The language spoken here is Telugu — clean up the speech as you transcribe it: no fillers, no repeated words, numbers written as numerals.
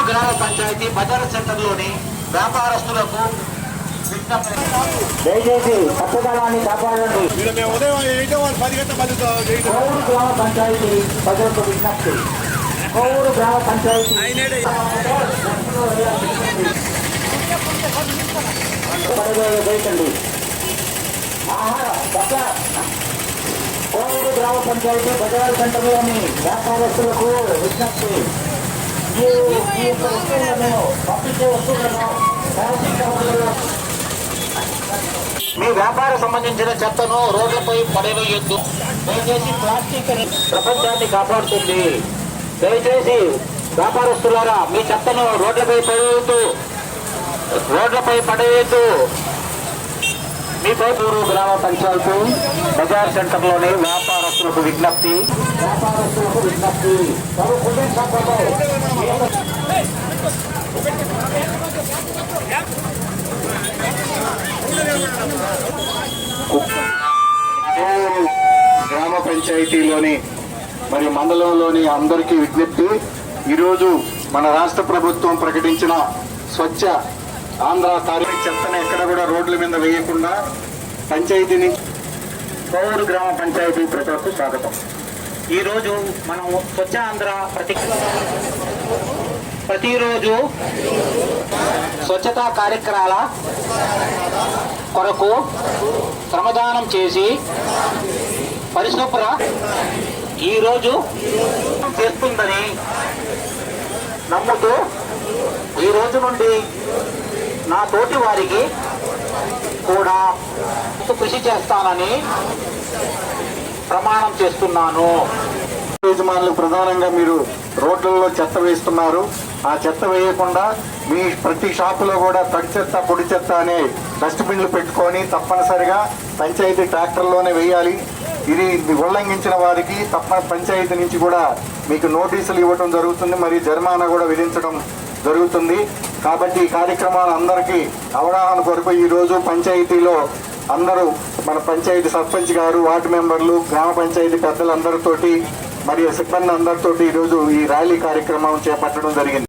గ్రామ పంచాయతీ బజార్ సెంటర్లోని వ్యాపారస్తులకు దయచేసి పచ్చదనాన్ని కాపాడండి. కోవూరు గ్రామ పంచాయతీ ప్రజలకు విజ్ఞప్తి. కోవూరు గ్రామ పంచాయతీ కోవూరు గ్రామ పంచాయతీ బజార్ సెంటర్లోని వ్యాపారస్తులకు విజ్ఞప్తి. పంపించే వస్తువులను మీ వ్యాపార సంబంధించిన చెత్తను రోడ్లపై పడవేయొద్దు. దయచేసి ప్లాస్టిక్ ప్రపంచాన్ని కాపాడుతుంది. దయచేసి వ్యాపారస్తులారా మీ చెత్తను రోడ్లపై పడవేయద్దు. మీ కోవూరు గ్రామ పంచాయతీ బజార్ సెంటర్లోని వ్యాపారస్తులకు విజ్ఞప్తి. గ్రామ పంచాయతీలోని మరియు మండలంలోని అందరికీ విజ్ఞప్తి. ఈరోజు మన రాష్ట్ర ప్రభుత్వం ప్రకటించిన స్వచ్ఛ ఆంధ్ర కార్యక్రమం చెత్తను ఎక్కడ కూడా రోడ్ల మీద వేయకుండా పంచాయతీని కోవూరు గ్రామ పంచాయతీ ప్రజలకు స్వాగతం. ఈరోజు మనం స్వచ్ఛ ఆంధ్ర ప్రతిరోజు స్వచ్ఛతా కార్యక్రమాల కొరకు శ్రమదానం చేసి పరిశుభ్ర ఈరోజు చేస్తుందని నమ్ముతూ ఈ రోజు నుండి నా తోటి వారికి కూడా కృషి చేస్తానని ప్రమాణం చేస్తున్నాను. యజమానులు ప్రధానంగా మీరు రోడ్లలో చెత్త వేస్తున్నారు. ఆ చెత్త వేయకుండా మీ ప్రతి షాపులో కూడా తడి చెత్త పొడి చెత్త అనే డస్ట్బిన్లు పెట్టుకొని తప్పనిసరిగా పంచాయతీ ట్రాక్టర్లోనే వేయాలి. ఇది ఉల్లంఘించిన వారికి పంచాయతీ నుంచి కూడా మీకు నోటీసులు ఇవ్వడం జరుగుతుంది, మరియు జరిమానా కూడా విధించడం జరుగుతుంది. కాబట్టి ఈ కార్యక్రమాలు అందరికీ అవగాహన కొరకు ఈరోజు పంచాయతీలో అందరూ మన పంచాయతీ సర్పంచ్ గారు, వార్డు మెంబర్లు, గ్రామ పంచాయతీ పెద్దలందరితోటి మరియు సిబ్బంది అందరితోటి ఈరోజు ఈ ర్యాలీ కార్యక్రమం చేపట్టడం జరిగింది.